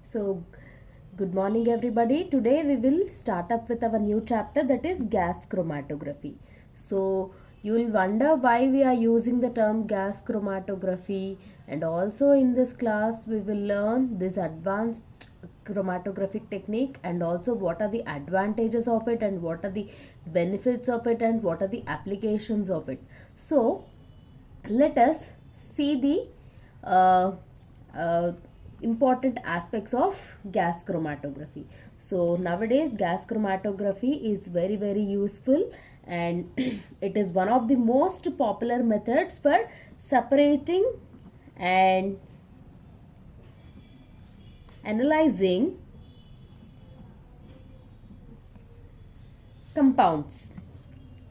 So, good morning everybody. Today we will start up with our new chapter, that is gas chromatography. So, you will wonder why we are using the term gas chromatography, and also in this class we will learn this advanced chromatographic technique and also what are the advantages of it and what are the benefits of it and what are the applications of it. So, let us see the uh, uh, important aspects of gas chromatography. So nowadays gas chromatography is very useful, and it is one of the most popular methods for separating and analyzing compounds.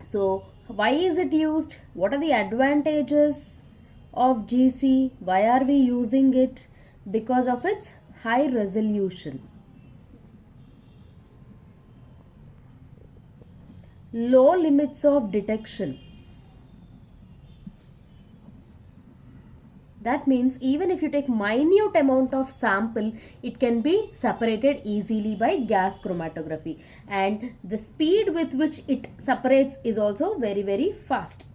So why is it used? What are the advantages of GC? Why are we using it? Because of its high resolution, low limits of detection. That means even if you take minute amount of sample, it can be separated easily by gas chromatography, and the speed with which it separates is also very fast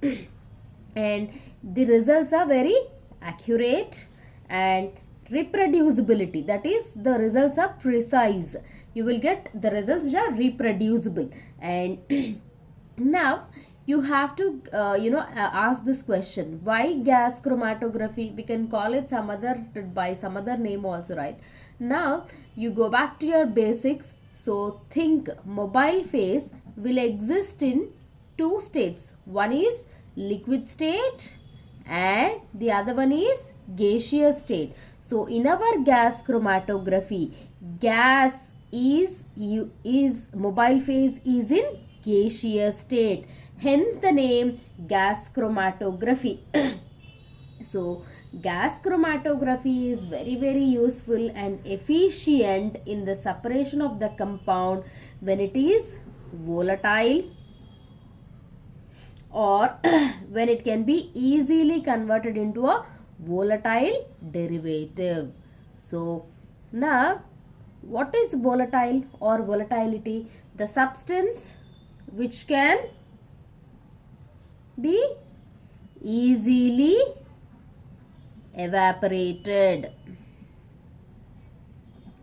and the results are very accurate, and reproducibility, that is the results are precise. You will get the results which are reproducible. And now you have to ask this question, why gas chromatography? We can call it by some other name also, right? Now you go back to your basics. So think mobile phase will exist in two states. One is liquid state and the other one is gaseous state. So in our gas chromatography, gas is mobile phase is in gaseous state, hence the name gas chromatography. So gas chromatography is very useful and efficient in the separation of the compound when it is volatile or when it can be easily converted into a volatile derivative. So now what is volatile or volatility? The substance which can be easily evaporated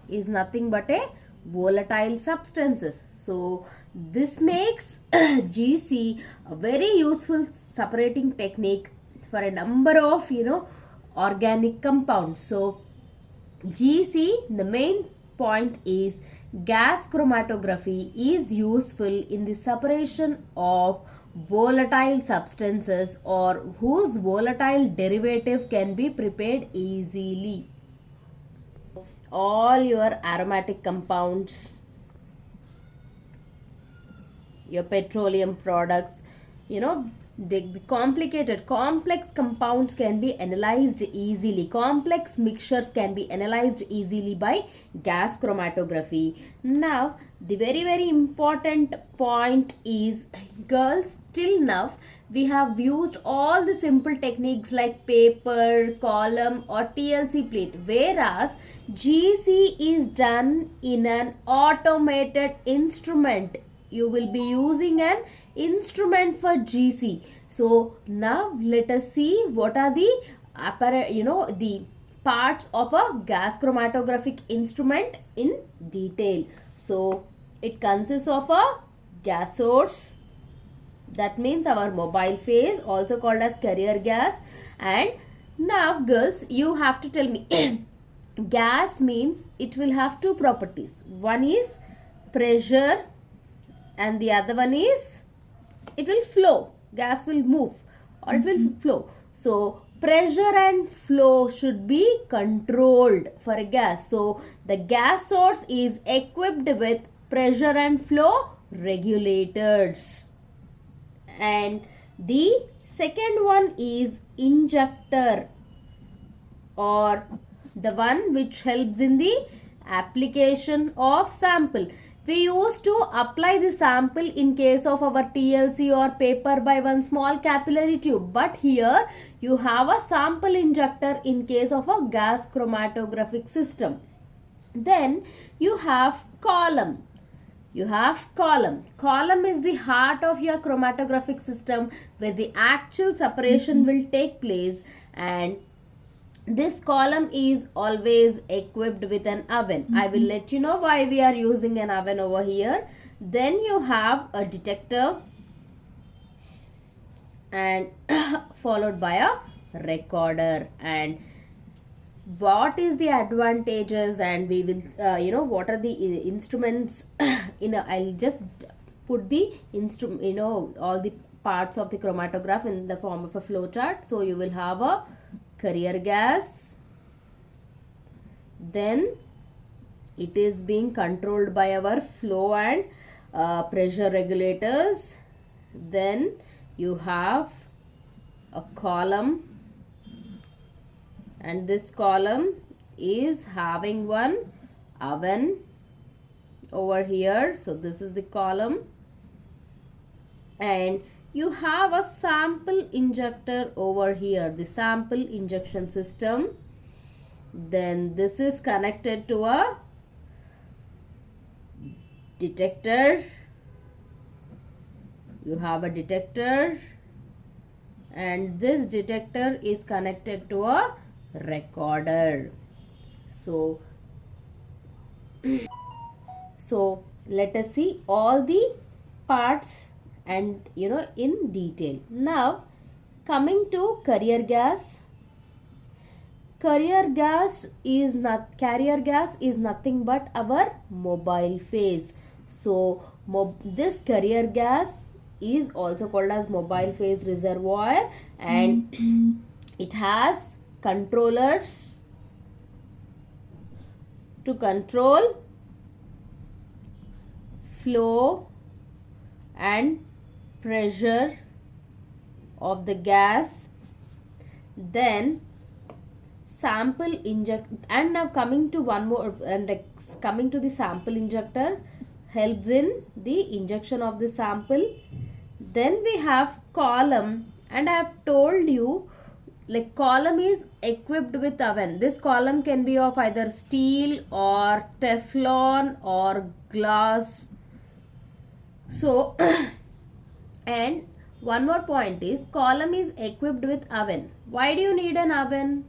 is nothing but a volatile substances. So this makes GC a very useful separating technique for a number of organic compounds. So GC, the main point is gas chromatography is useful in the separation of volatile substances or whose volatile derivative can be prepared easily. All your aromatic compounds, your petroleum products, the complex compounds can be analyzed easily. Complex mixtures can be analyzed easily by gas chromatography. Now the very important point is, girls, till now we have used all the simple techniques like paper, column or TLC plate, whereas GC is done in an automated instrument. You will be using an instrument for GC. So now let us see what are the the parts of a gas chromatographic instrument in detail. So it consists of a gas source, that means our mobile phase, also called as carrier gas. And now girls, you have to tell me gas means it will have two properties. One is pressure and the other one is it will flow. Gas will move or it will flow. So pressure and flow should be controlled for a gas. So the gas source is equipped with pressure and flow regulators. And the second one is injector, or the one which helps in the application of sample. We used to apply the sample in case of our TLC or paper by one small capillary tube, but here you have a sample injector in case of a gas chromatographic system. Then you have column. You have column. Column is the heart of your chromatographic system where the actual separation will take place, and this column is always equipped with an oven. I will let you know why we are using an oven over here. Then you have a detector and followed by a recorder. And what is the advantages, and we will what are the instruments I'll just put the instrument, all the parts of the chromatograph in the form of a flow chart. So you will have a carrier gas, then it is being controlled by our flow and pressure regulators. Then you have a column, and this column is having one oven over here. So this is the column, and you have a sample injector over here, the sample injection system. Then this is connected to a detector. You have a detector, and this detector is connected to a recorder. So let us see all the parts and in detail. Now coming to carrier gas. Carrier gas is nothing but our mobile phase. So this carrier gas is also called as mobile phase reservoir, and it has controllers to control flow and pressure of the gas. Then sample inject, and now coming to one more, and coming to the sample injector helps in the injection of the sample. Then we have column, and I have told you column is equipped with oven. This column can be of either steel or Teflon or glass. So and one more point is column is equipped with oven. Why do you need an oven?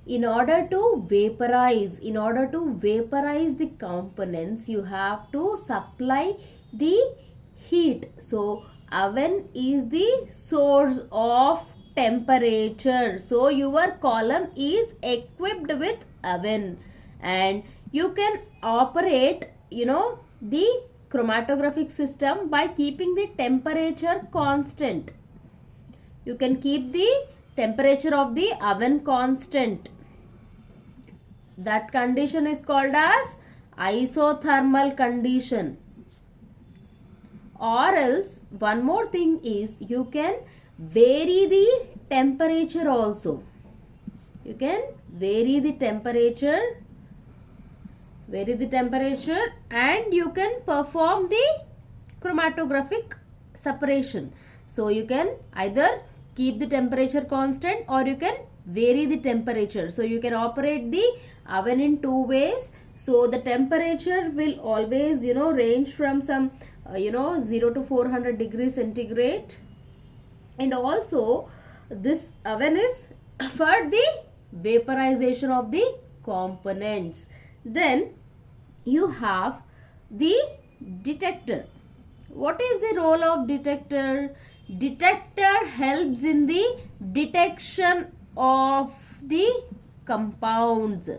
In order to vaporize the components, you have to supply the heat. So oven is the source of temperature. So your column is equipped with oven, and you can operate the chromatographic system by keeping the temperature constant. You can keep the temperature of the oven constant. That condition is called as isothermal condition. Or else one more thing is you can vary the temperature also. You can vary the temperature and you can perform the chromatographic separation. So you can either keep the temperature constant or you can vary the temperature. So you can operate the oven in two ways. So the temperature will always range from some 0 to 400 degrees centigrade, and also this oven is for the vaporization of the components. Then you have the detector. What is the role of detector? Detector helps in the detection of the compounds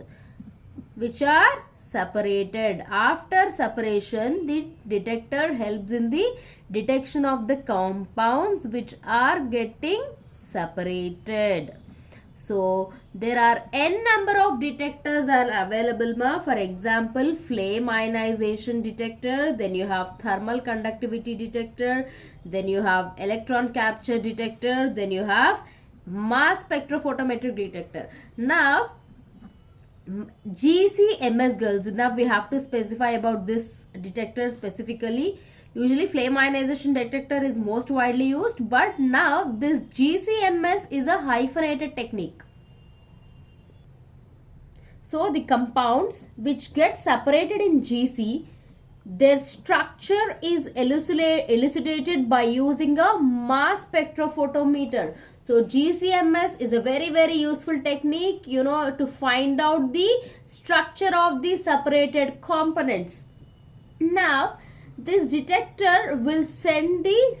which are separated. After separation, the detector helps in the detection of the compounds which are getting separated. So there are n number of detectors are available, for example flame ionization detector, then you have thermal conductivity detector, then you have electron capture detector, then you have mass spectrophotometric detector. Now GCMS girls, now we have to specify about this detector specifically. Usually flame ionization detector is most widely used, but now this GCMS is a hyphenated technique. So the compounds which get separated in GC, their structure is elucidated by using a mass spectrophotometer. So GCMS is a very useful technique, to find out the structure of the separated components. Now this detector will send the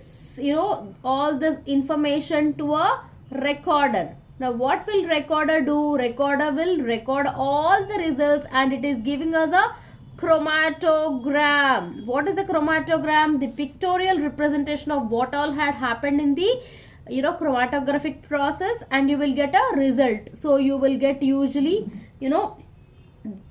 all this information to a recorder. Now what will recorder do? Recorder will record all the results, and it is giving us a chromatogram. What is a chromatogram? The pictorial representation of what all had happened in the chromatographic process, and you will get a result. So you will get usually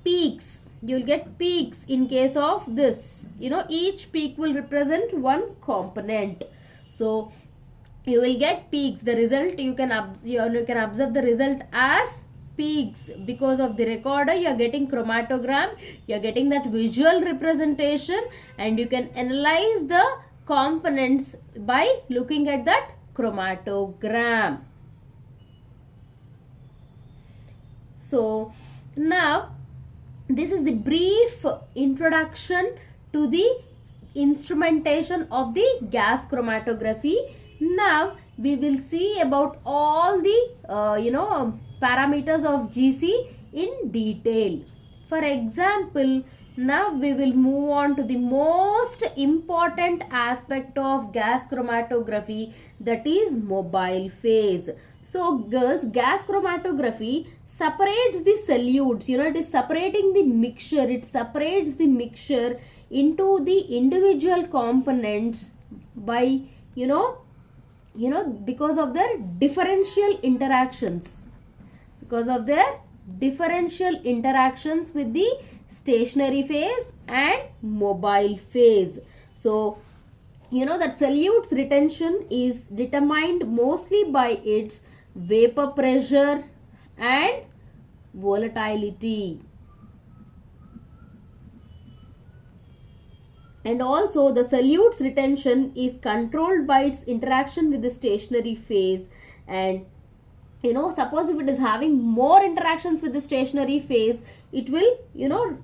peaks. You will get peaks in case of this. Each peak will represent one component. So you will get peaks. The result you can observe the result as peaks. Because of the recorder, you are getting chromatogram, you are getting that visual representation, and you can analyze the components by looking at that chromatogram. So now this is the brief introduction to the instrumentation of the gas chromatography. Now we will see about all the parameters of GC in detail. For example, now we will move on to the most important aspect of gas chromatography, that is mobile phase. So girls, gas chromatography separates the solutes, it is separating the mixture, it separates the mixture into the individual components by because of their differential interactions, with the stationary phase and mobile phase. So that solute's retention is determined mostly by its vapor pressure and volatility. And also the solute's retention is controlled by its interaction with the stationary phase. And suppose if it is having more interactions with the stationary phase, it will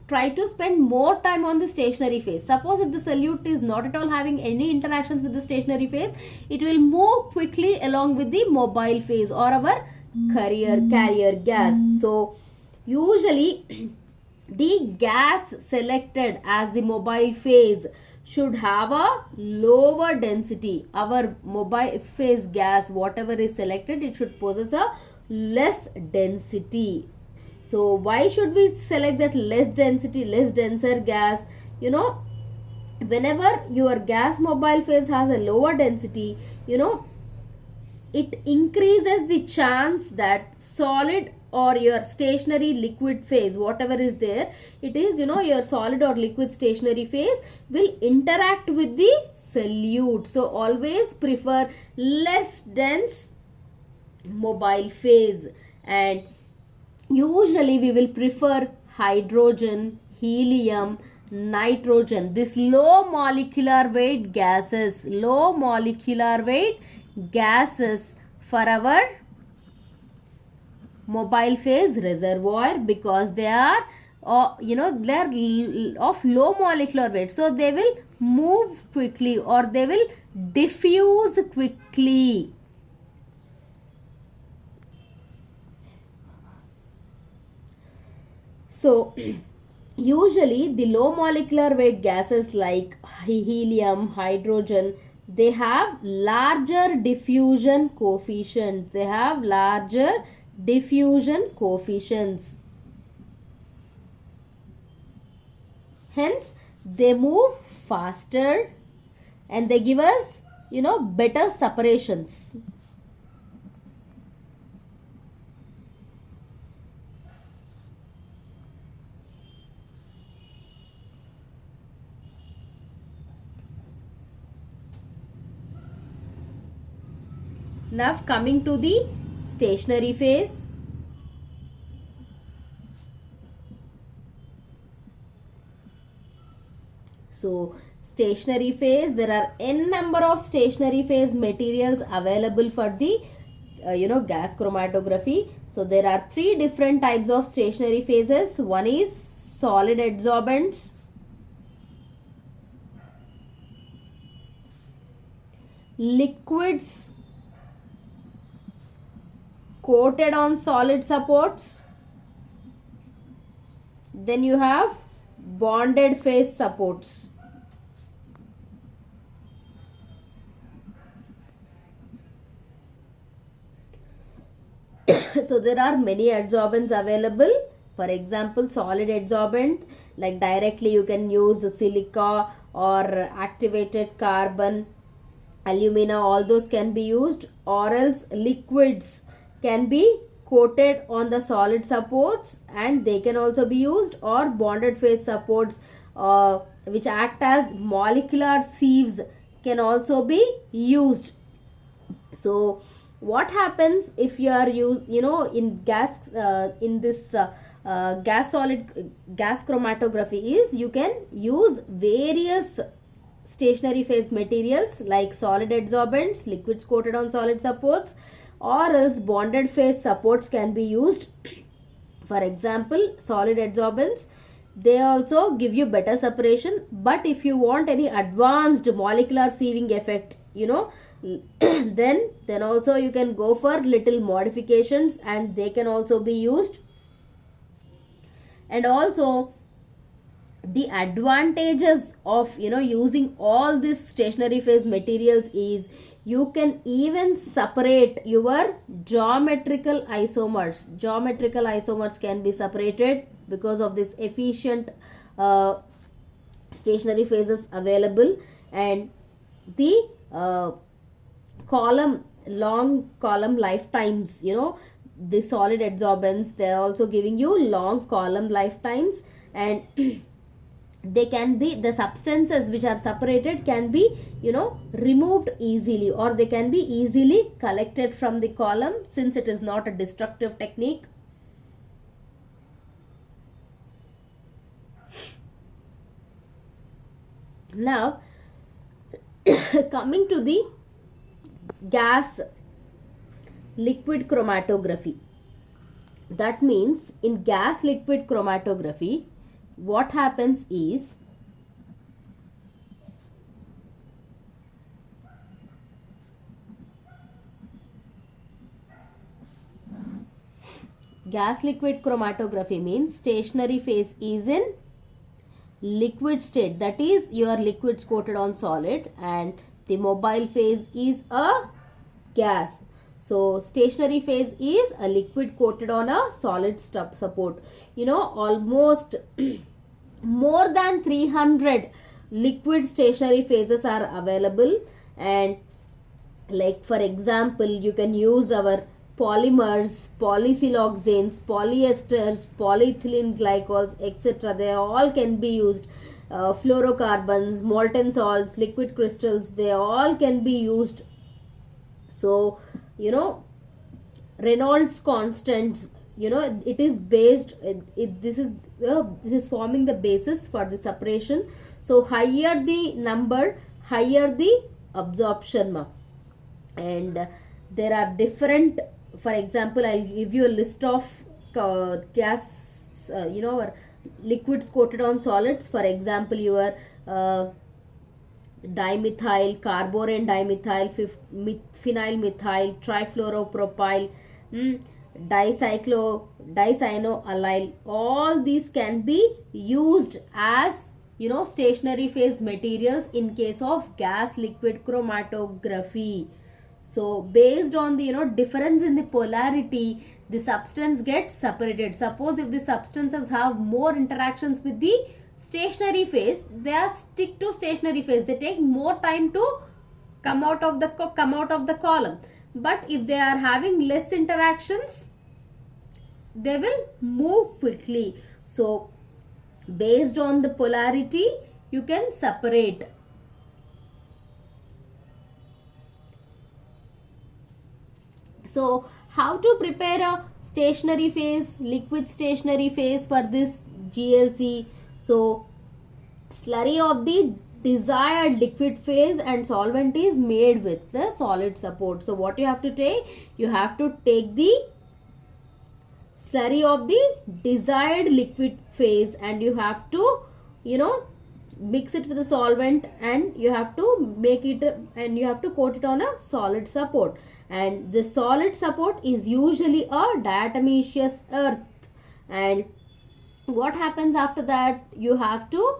try to spend more time on the stationary phase. Suppose if the solute is not at all having any interactions with the stationary phase, it will move quickly along with the mobile phase or our carrier gas. So usually the gas selected as the mobile phase should have a lower density. Our mobile phase gas, whatever is selected, it should possess a less density. So why should we select that less denser gas? Whenever your gas mobile phase has a lower density, it increases the chance that solid or your stationary liquid phase, whatever is there, it is your solid or liquid stationary phase will interact with the solute. So always prefer less dense mobile phase, and usually we will prefer hydrogen, helium, nitrogen, this low molecular weight gases for our mobile phase reservoir, because they are they are of low molecular weight, so they will move quickly or they will diffuse quickly. So usually the low molecular weight gases like helium, hydrogen, they have larger diffusion coefficients. Hence they move faster and they give us better separations. Now coming to the stationary phase. So stationary phase, there are n number of stationary phase materials available for the gas chromatography. So there are three different types of stationary phases. One is solid adsorbents, liquids coated on solid supports, then you have bonded phase supports. So there are many adsorbents available. For example, solid adsorbent, like directly you can use silica or activated carbon, alumina, all those can be used, or else liquids can be coated on the solid supports and they can also be used, or bonded phase supports which act as molecular sieves can also be used. So what happens if you are in gas in this gas chromatography is you can use various stationary phase materials like solid adsorbents, liquids coated on solid supports, or else bonded phase supports can be used. For example, solid adsorbents, they also give you better separation, but if you want any advanced molecular sieving effect, then also you can go for little modifications and they can also be used. And also the advantages of using all these stationary phase materials is you can even separate your geometrical isomers can be separated because of this efficient stationary phases available. And the long column lifetimes, the solid adsorbents, they are also giving you long column lifetimes, and the substances which are separated can be removed easily, or they can be easily collected from the column since it is not a destructive technique. Now coming to the gas liquid chromatography. That means in gas liquid chromatography, what happens is gas liquid chromatography means stationary phase is in liquid state, that is your liquids coated on solid, and the mobile phase is a gas. So stationary phase is a liquid coated on a solid support. Almost more than 300 liquid stationary phases are available, and like for example you can use our polymers, polysiloxanes, polyesters, polyethylene glycols, etc. They all can be used. Fluorocarbons, molten salts, liquid crystals, they all can be used. So Reynolds constants, it is based, this is forming the basis for the separation. So higher the number, higher the absorption. And there are different, for example I'll give you a list of gas liquids coated on solids. For example, your dimethyl, carborane dimethyl, phenyl methyl, trifluoropropyl, dicyanoalyl, all these can be used as stationary phase materials in case of gas liquid chromatography. So based on the difference in the polarity, the substance gets separated. Suppose if the substances have more interactions with the stationary phase, they are stick to stationary phase, they take more time to come out of the column. But if they are having less interactions, they will move quickly. So based on the polarity you can separate. So how to prepare a stationary phase, liquid stationary phase for this GLC? So slurry of the desired liquid phase and solvent is made with the solid support. So what you have to take? You have to take the slurry of the desired liquid phase, and you have to, you know, mix it with the solvent, and you have to make it, and you have to coat it on a solid support. And the solid support is usually a diatomaceous earth. And what happens after that? You have to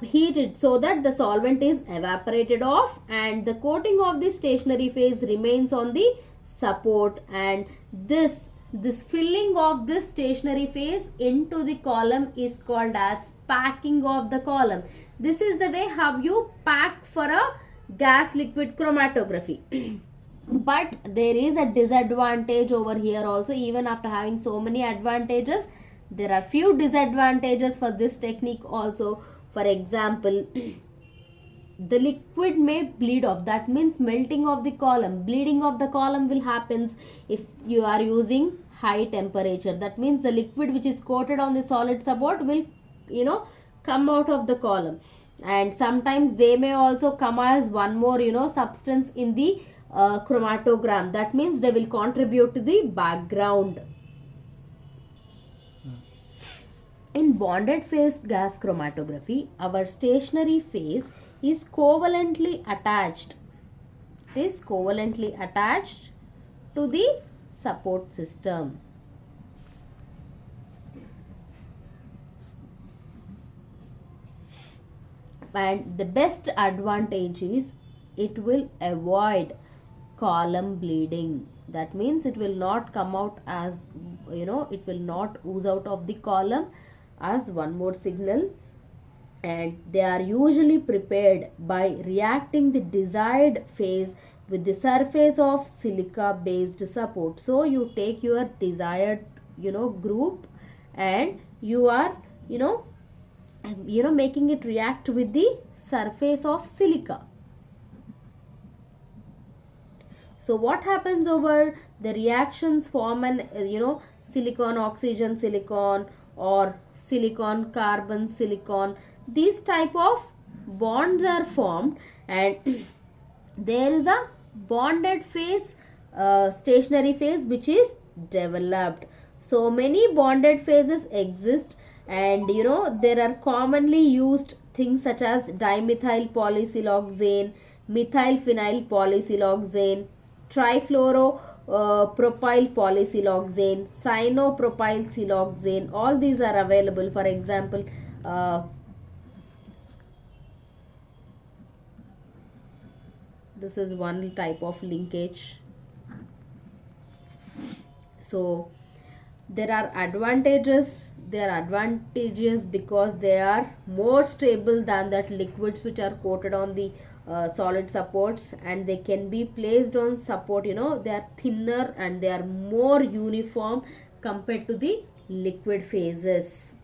heat it so that the solvent is evaporated off, and the coating of the stationary phase remains on the support. And this filling of this stationary phase into the column is called as packing of the column. This is the way how you pack for a gas liquid chromatography. But there is a disadvantage over here also. Even after having so many advantages, there are few disadvantages for this technique also. For example, the liquid may bleed off. That means melting of the column, bleeding of the column will happen if you are using high temperature. That means the liquid which is coated on the solid support will, you know, come out of the column. And sometimes they may also come as one more, you know, substance in the chromatogram. That means they will contribute to the background. In bonded phase gas chromatography, our stationary phase is covalently attached. It is covalently attached to the support system. And the best advantage is it will avoid column bleeding. That means it will not come out as, you know, it will not ooze out of the column as one more signal. And they are usually prepared by reacting the desired phase with the surface of silica based support. So you take your desired, you know, group, and you are, you know, making it react with the surface of silica. So what happens over the reactions form an, silicon oxygen silicon, or silicon carbon silicon. These type of bonds are formed, and there is a bonded phase, stationary phase, which is developed. So many bonded phases exist, and there are commonly used things such as dimethyl polysiloxane, methyl phenyl polysiloxane, trifluoro propyl polysiloxane, cyanopropyl siloxane. All these are available. For example, this is one type of linkage. So there are advantages. They are advantageous because they are more stable than that liquids which are coated on the solid supports, and they can be placed on support. They are thinner and they are more uniform compared to the liquid phases.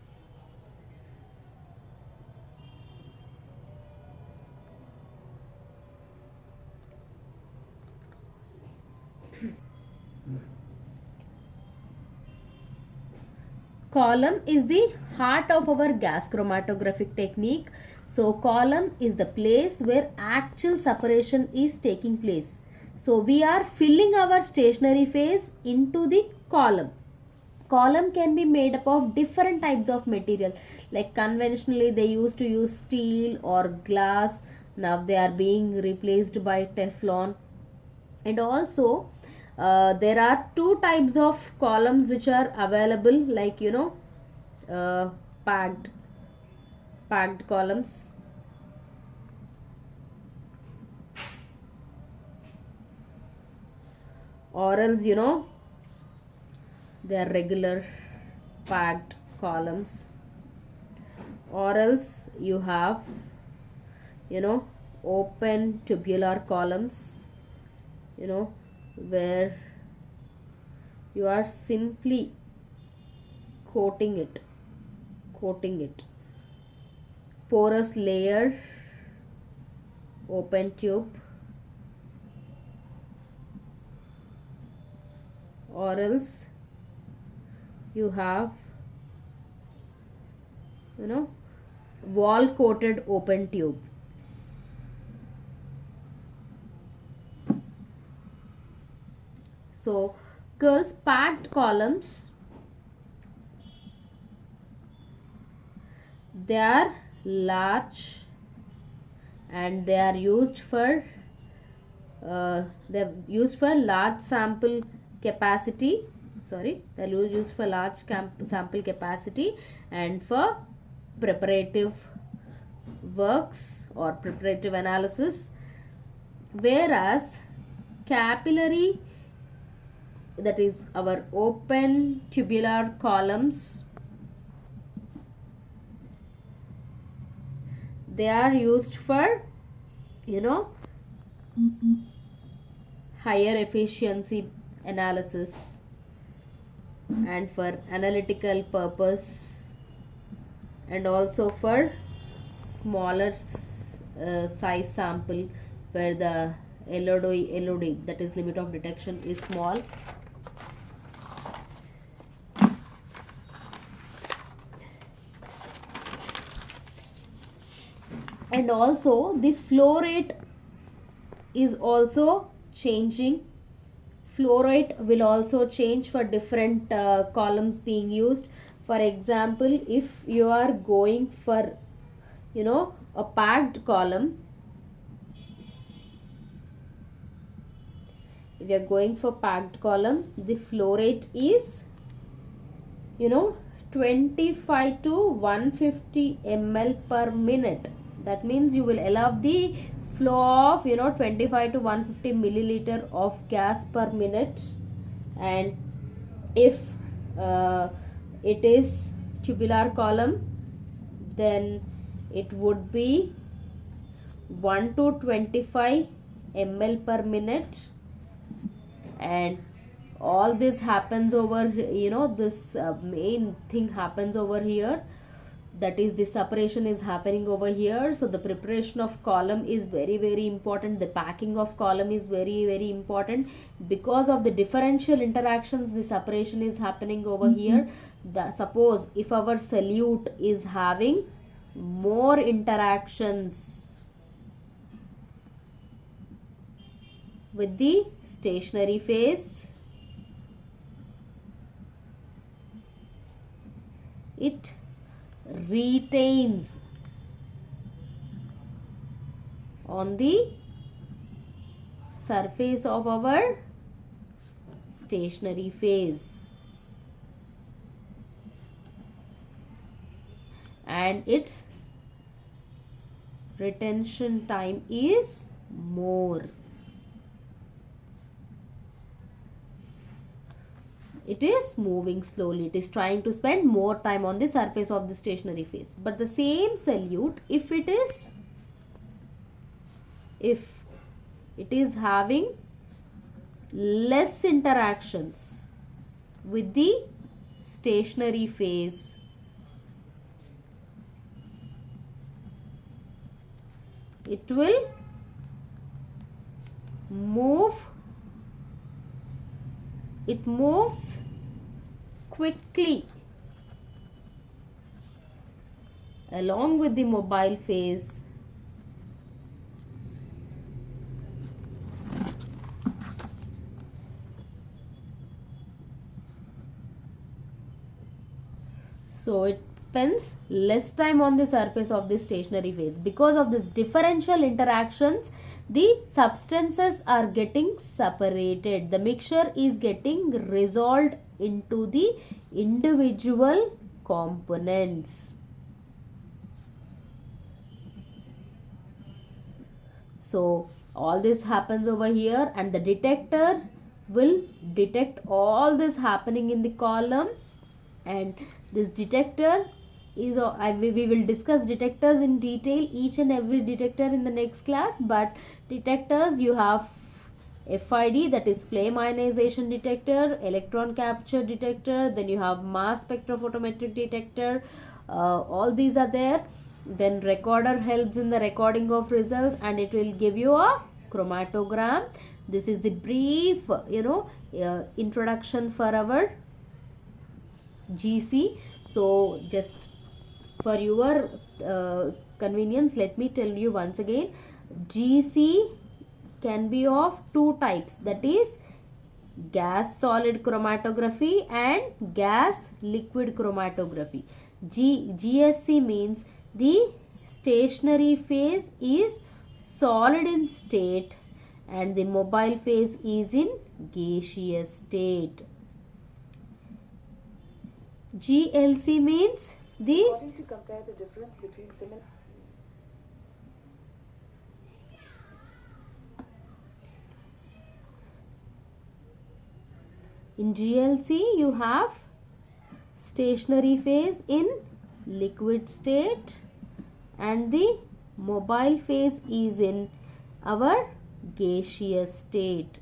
Column is the heart of our gas chromatographic technique. So column is the place where actual separation is taking place. So we are filling our stationary phase into the column. Column can be made up of different types of material. Like conventionally they used to use steel or glass. Now they are being replaced by Teflon. And also there are two types of columns which are available, like packed columns, or else they are regular packed columns, or else you have open tubular columns, where you are simply coating it. Porous layer, open tube, or else you have wall coated open tube. So girls, packed columns They are large and they are used for large sample capacity. They're used for large sample capacity and for preparative works or preparative analysis, whereas capillary, that is our open tubular columns, they are used for higher efficiency analysis and for analytical purpose, and also for smaller size sample where the LOD, that is limit of detection, is small. And also the flow rate is also changing. Flow rate will also change for different columns being used. For example, if you are going for a packed column, if you are going for packed column, the flow rate is 25 to 150 ml per minute. That means you will allow the flow of 25 to 150 milliliter of gas per minute. And if it is tubular column, then it would be 1 to 25 ml per minute. And all this happens over this main thing happens over here, that is the separation is happening over here. So the preparation of column is very, very important. The packing of column is very, very important. Because of the differential interactions, the separation is happening over here. Suppose if our solute is having more interactions with the stationary phase, it retains on the surface of our stationary phase, and its retention time is more. It is moving slowly. It is trying to spend more time on the surface of the stationary phase. But the same solute, if it is having less interactions with the stationary phase, it will moves quickly along with the mobile phase. So it spends less time on the surface of the stationary phase. Because of this differential interactions, the substances are getting separated. The mixture is getting resolved into the individual components. So all this happens over here, and the detector will detect all this happening in the column. And this detector is we will discuss detectors in detail, each and every detector, in the next class. But detectors, you have FID, that is flame ionization detector, electron capture detector, then you have mass spectrophotometric detector, all these are there. Then recorder helps in the recording of results, and it will give you a chromatogram. This is the brief introduction for our GC. So just for your convenience, let me tell you once again, GC can be of two types, that is gas solid chromatography and gas liquid chromatography. GSC means the stationary phase is solid in state and the mobile phase is in gaseous state. GLC means the According to compare the difference between similar in GLC you have stationary phase in liquid state and the mobile phase is in our gaseous state.